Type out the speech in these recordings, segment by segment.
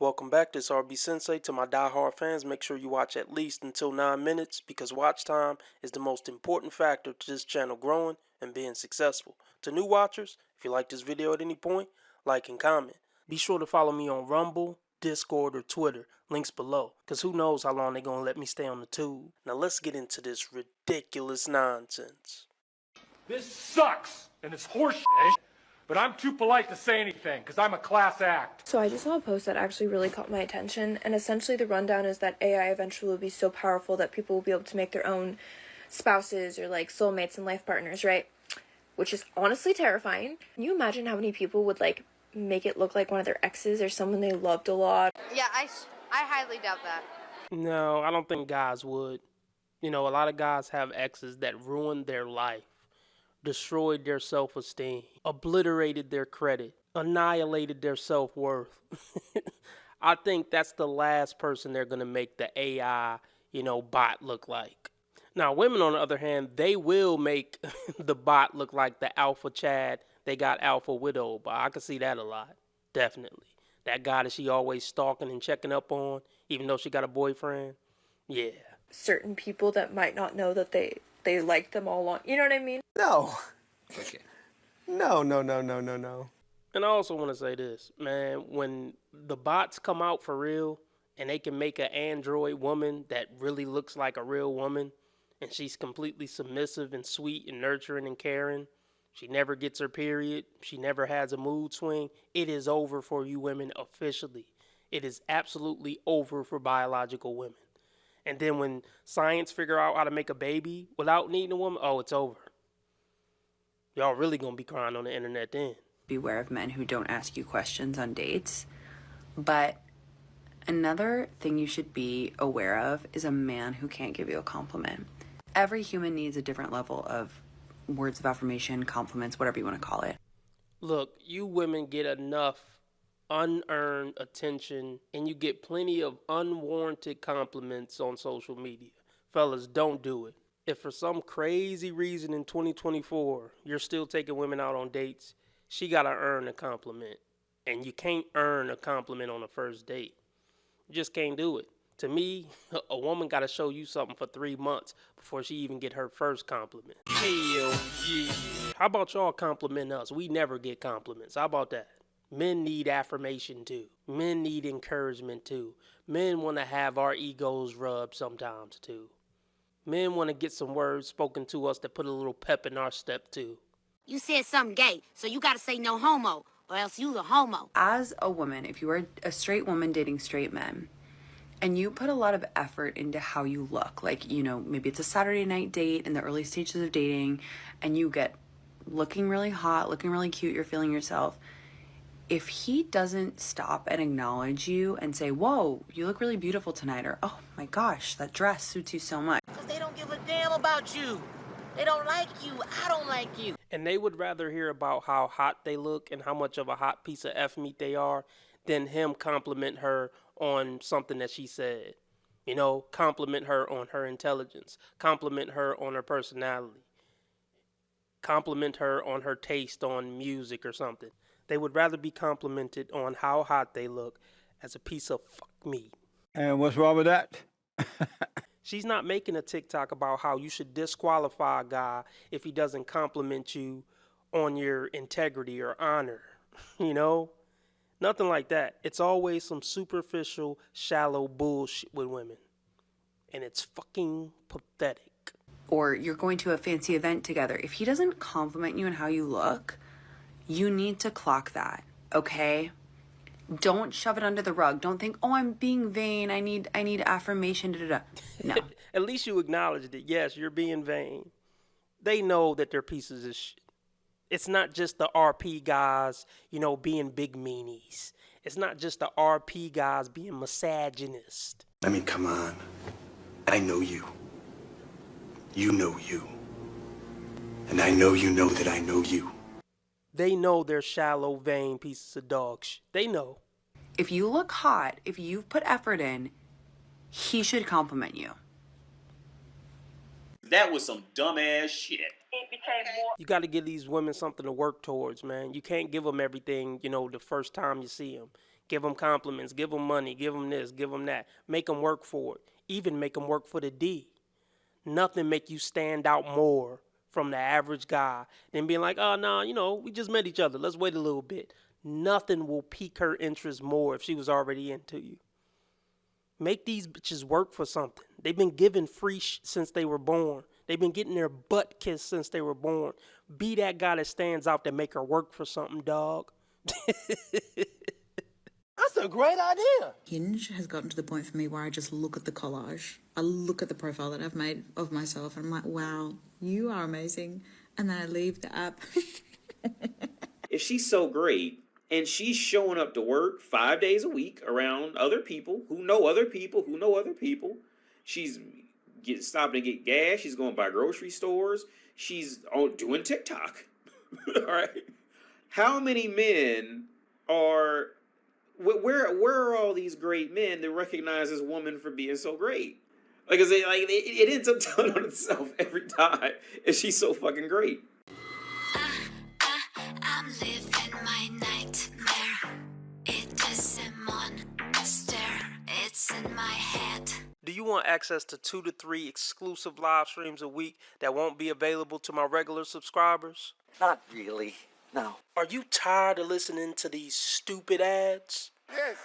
Welcome back, this RB Sensei. To my diehard fans, make sure you watch at least until 9 minutes because watch time is the most important factor to this channel growing and being successful. To new watchers, if you like this video at any point, like and comment. Be sure to follow me on Rumble, Discord, or Twitter, links below, because who knows how long they're going to let me stay on the tube. Now let's get into this ridiculous nonsense. This sucks, and it's horseshit, but I'm too polite to say anything, because I'm a class act. So I just saw a post that actually really caught my attention, and essentially the rundown is that AI eventually will be so powerful that people will be able to make their own spouses or like soulmates and life partners, right? Which is honestly terrifying. Can you imagine how many people would like make it look like one of their exes or someone they loved a lot? Yeah, I highly doubt that. No, I don't think guys would. You know, a lot of guys have exes that ruined their life, destroyed their self-esteem, obliterated their credit, annihilated their self-worth. I think that's the last person they're going to make the AI, bot look like. Now, women, on the other hand, they will make the bot look like the alpha Chad they got alpha widowed by. I can see that a lot, definitely. That guy that she always stalking and checking up on, even though she got a boyfriend. Yeah. Certain people that might not know that they liked them all along. You know what I mean? No. Okay. No. And I also want to say this, man, when the bots come out for real and they can make an android woman that really looks like a real woman and she's completely submissive and sweet and nurturing and caring, she never gets her period, she never has a mood swing, it is over for you women officially. It is absolutely over for biological women. And then when science figure out how to make a baby without needing a woman, oh, it's over. Y'all really gonna be crying on the internet then. Beware of men who don't ask you questions on dates. But another thing you should be aware of is a man who can't give you a compliment. Every human needs a different level of words of affirmation, compliments, whatever you want to call it. Look, you women get enough unearned attention and you get plenty of unwarranted compliments on social media. Fellas, don't do it. If for some crazy reason in 2024 you're still taking women out on dates, she gotta earn a compliment. And you can't earn a compliment on a first date. You just can't do it. To me, a woman gotta show you something for 3 months before she even get her first compliment. Hell yeah. How about y'all compliment us? We never get compliments. How about that? Men need affirmation too. Men need encouragement too. Men want to have our egos rubbed sometimes too. Men want to get some words spoken to us that put a little pep in our step too. You said something gay, so you gotta say no homo, or else you the homo. As a woman, if you are a straight woman dating straight men, and you put a lot of effort into how you look, like, maybe it's a Saturday night date in the early stages of dating, and you get looking really hot, looking really cute, you're feeling yourself. If he doesn't stop and acknowledge you and say, whoa, you look really beautiful tonight, or, oh my gosh, that dress suits you so much. Because they don't give a damn about you. They don't like you. I don't like you. And they would rather hear about how hot they look and how much of a hot piece of F meat they are than him compliment her on something that she said. Compliment her on her intelligence. Compliment her on her personality. Compliment her on her taste on music or something. They would rather be complimented on how hot they look as a piece of fuck meat. And what's wrong with that? She's not making a TikTok about how you should disqualify a guy if he doesn't compliment you on your integrity or honor. Nothing like that. It's always some superficial, shallow bullshit with women. And it's fucking pathetic. Or you're going to a fancy event together. If he doesn't compliment you on how you look, you need to clock that, okay? Don't shove it under the rug. Don't think, oh, I'm being vain. I need affirmation. No. At least you acknowledged it. Yes, you're being vain. They know that they're pieces of shit. It's not just the RP guys, being big meanies. It's not just the RP guys being misogynist. I mean, come on. I know you. You know you. And I know you know that I know you. They know they're shallow, vain pieces of dog shit. They know. If you look hot, if you've put effort in, he should compliment you. That was some dumbass shit. You got to give these women something to work towards, man. You can't give them everything, the first time you see them. Give them compliments, give them money, give them this, give them that. Make them work for it. Even make them work for the D. Nothing make you stand out more from the average guy than being like, oh, no, we just met each other. Let's wait a little bit. Nothing will pique her interest more if she was already into you. Make these bitches work for something. They've been given free since they were born. They've been getting their butt kissed since they were born. Be that guy that stands out to make her work for something, dog. That's a great idea. Hinge has gotten to the point for me where I just look at the collage. I look at the profile that I've made of myself and I'm like, wow, you are amazing. And then I leave the app. If she's so great and she's showing up to work 5 days a week around other people who know other people who know other people, she's stopping to get gas, she's going by grocery stores, she's doing TikTok. All right. How many men are... Where are all these great men that recognize this woman for being so great? Like I say, it ends up telling on itself every time, and she's so fucking great. I'm living my nightmare. It is a monster. It's in my head. Do you want access to 2 to 3 exclusive live streams a week that won't be available to my regular subscribers? Not really. No. Are you tired of listening to these stupid ads? Yes.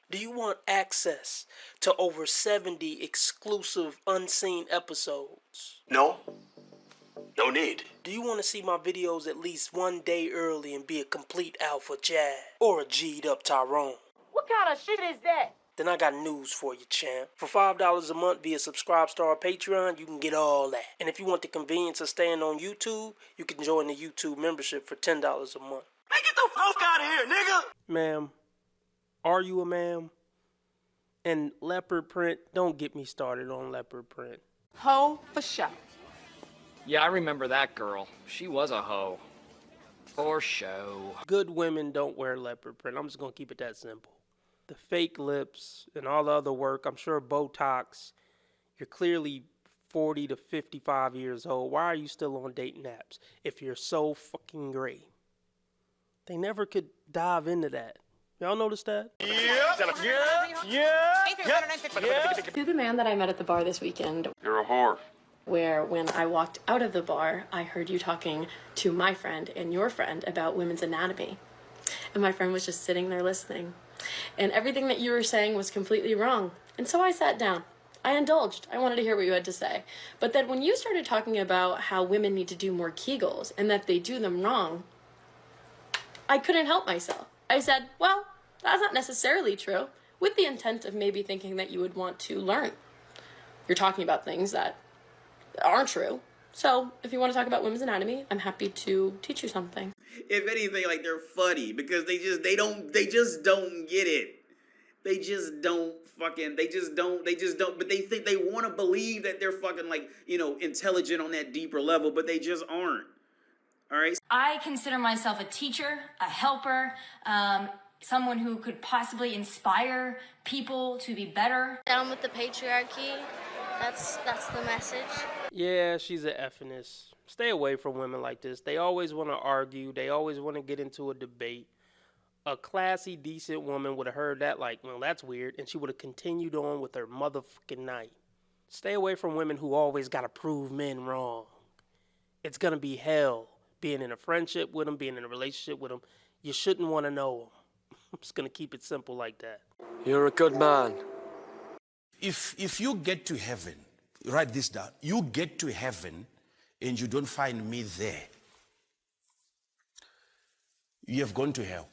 Do you want access to over 70 exclusive unseen episodes? No. No need. Do you want to see my videos at least one day early and be a complete alpha Chad? Or a G'd up Tyrone? What kind of shit is that? Then I got news for you, champ. For $5 a month via Subscribestar or Patreon, you can get all that. And if you want the convenience of staying on YouTube, you can join the YouTube membership for $10 a month. Man, get the fuck out of here, nigga! Ma'am, are you a ma'am? And leopard print, don't get me started on leopard print. Ho for show. Yeah, I remember that girl. She was a hoe. For show. Good women don't wear leopard print. I'm just going to keep it that simple. The fake lips and all the other work, I'm sure Botox, you're clearly 40 to 55 years old. Why are you still on dating apps if you're so fucking great? They never could dive into that. Y'all notice that? To the man that I met at the bar this weekend, You're a whore. where when I walked out of the bar, I heard you talking to my friend and your friend about women's anatomy. And my friend was just sitting there listening. And everything that you were saying was completely wrong. And so I sat down. I indulged. I wanted to hear what you had to say. But then when you started talking about how women need to do more Kegels and that they do them wrong, I couldn't help myself. I said, well, that's not necessarily true, with the intent of maybe thinking that you would want to learn. You're talking about things that aren't true. So if you want to talk about women's anatomy, I'm happy to teach you something. If anything, they're funny because they just don't get it. They just don't, but they think they want to believe that they're fucking intelligent on that deeper level, but they just aren't. All right. I consider myself a teacher, a helper, someone who could possibly inspire people to be better. Down with the patriarchy. That's the message. Yeah, she's an effiness. Stay away from women like this. They always want to argue. They always want to get into a debate. A classy, decent woman would have heard that well, that's weird, and she would have continued on with her motherfucking night. Stay away from women who always got to prove men wrong. It's going to be hell being in a friendship with them, being in a relationship with them. You shouldn't want to know them. I'm just going to keep it simple like that. You're a good man. If you get to heaven, write this down. You get to heaven and you don't find me there, you have gone to hell.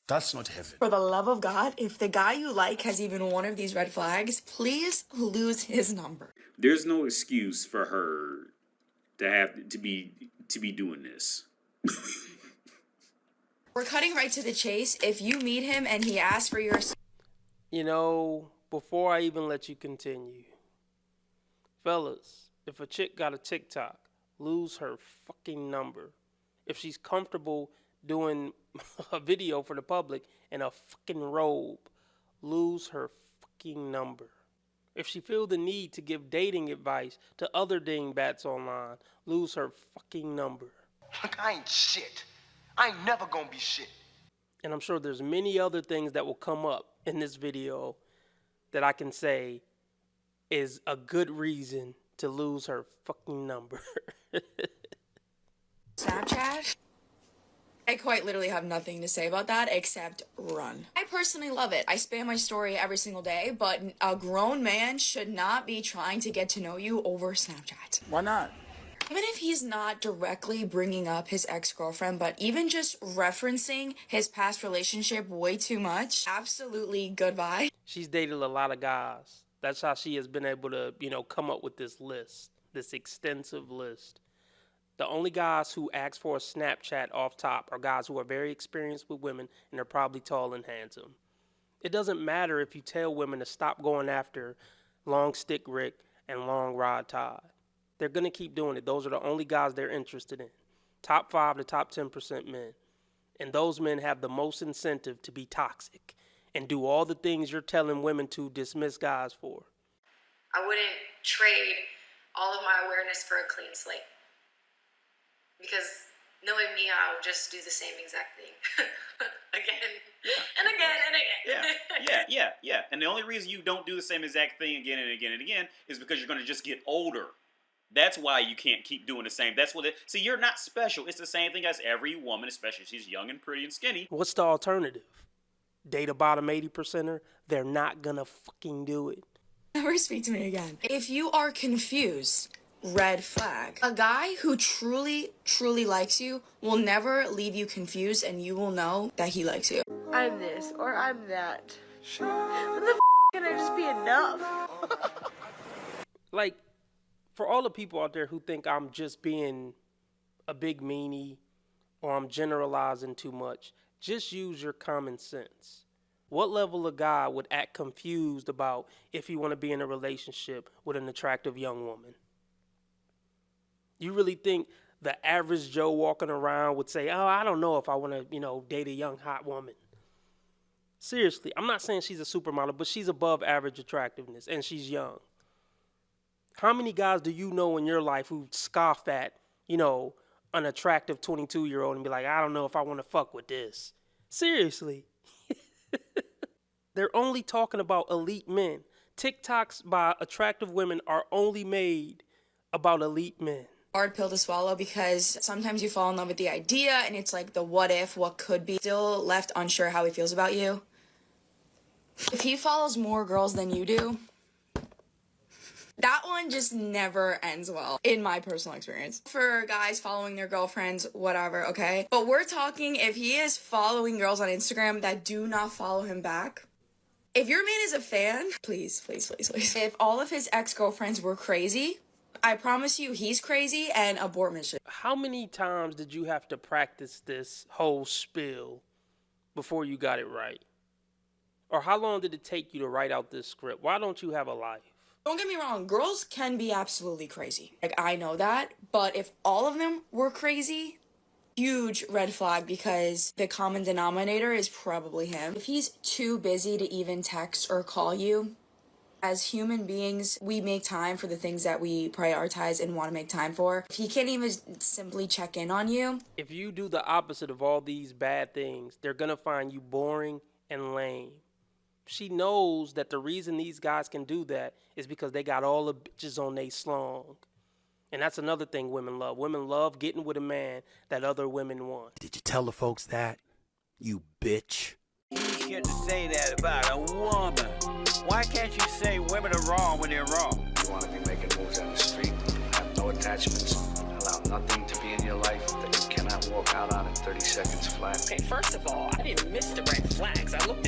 That's not heaven. For the love of God, if the guy you like has even one of these red flags, please lose his number. There's no excuse for her to have to be doing this. We're cutting right to the chase. If you meet him and he asks for your... Before I even let you continue, fellas, if a chick got a TikTok, lose her fucking number. If she's comfortable doing a video for the public in a fucking robe, lose her fucking number. If she feel the need to give dating advice to other dingbats online, lose her fucking number. Look, I ain't shit. I ain't never gonna be shit. And I'm sure there's many other things that will come up in this video that I can say is a good reason to lose her fucking number. Snapchat? I quite literally have nothing to say about that except run. I personally love it. I spam my story every single day, but a grown man should not be trying to get to know you over Snapchat. Why not? Even if he's not directly bringing up his ex-girlfriend, but even just referencing his past relationship way too much, absolutely goodbye. She's dated a lot of guys. That's how she has been able to, come up with this list, this extensive list. The only guys who ask for a Snapchat off top are guys who are very experienced with women and are probably tall and handsome. It doesn't matter if you tell women to stop going after Long Stick Rick and Long Rod Todd. They're going to keep doing it. Those are the only guys they're interested in. Top 5 to top 10% men. And those men have the most incentive to be toxic and do all the things you're telling women to dismiss guys for. I wouldn't trade all of my awareness for a clean slate. Because knowing me, I'll just do the same exact thing. Again. And again and again. Yeah. And the only reason you don't do the same exact thing again and again and again is because you're going to just get older. That's why you can't keep doing the same. That's what see, you're not special. It's the same thing as every woman, especially if she's young and pretty and skinny. What's the alternative? Date a bottom 80%er? They're not going to fucking do it. Never speak to me again. If you are confused, red flag. A guy who truly, truly likes you will never leave you confused, and you will know that he likes you. I'm this or I'm that. When the can I just be enough? Like, for all the people out there who think I'm just being a big meanie or I'm generalizing too much, just use your common sense. What level of guy would act confused about if you want to be in a relationship with an attractive young woman? You really think the average Joe walking around would say, oh, I don't know if I want to, date a young hot woman? Seriously, I'm not saying she's a supermodel, but she's above average attractiveness and she's young. How many guys do you know in your life who scoff at, an attractive 22-year-old and be like, I don't know if I want to fuck with this? Seriously. They're only talking about elite men. TikToks by attractive women are only made about elite men. Hard pill to swallow because sometimes you fall in love with the idea and it's like the what if, what could be, still left unsure how he feels about you. If he follows more girls than you do, that one just never ends well, in my personal experience. For guys following their girlfriends, whatever, okay? But we're talking if he is following girls on Instagram that do not follow him back. If your man is a fan, please, please, please, please. If all of his ex-girlfriends were crazy, I promise you he's crazy and abort mission. How many times did you have to practice this whole spiel before you got it right? Or how long did it take you to write out this script? Why don't you have a life? Don't get me wrong, girls can be absolutely crazy. Like, I know that. But if all of them were crazy, huge red flag because the common denominator is probably him. If he's too busy to even text or call you, as human beings, we make time for the things that we prioritize and want to make time for. If he can't even simply check in on you. If you do the opposite of all these bad things, they're going to find you boring and lame. She knows that the reason these guys can do that is because they got all the bitches on they slong. And that's another thing women love. Women love getting with a man that other women want. Did you tell the folks that? You bitch. You get to say that about a woman. Why can't you say women are wrong when they're wrong? You want to be making moves on the street, have no attachments, allow nothing to be in your life that you cannot walk out on in 30 seconds flat. Okay, first of all, I didn't miss the red flags. I looked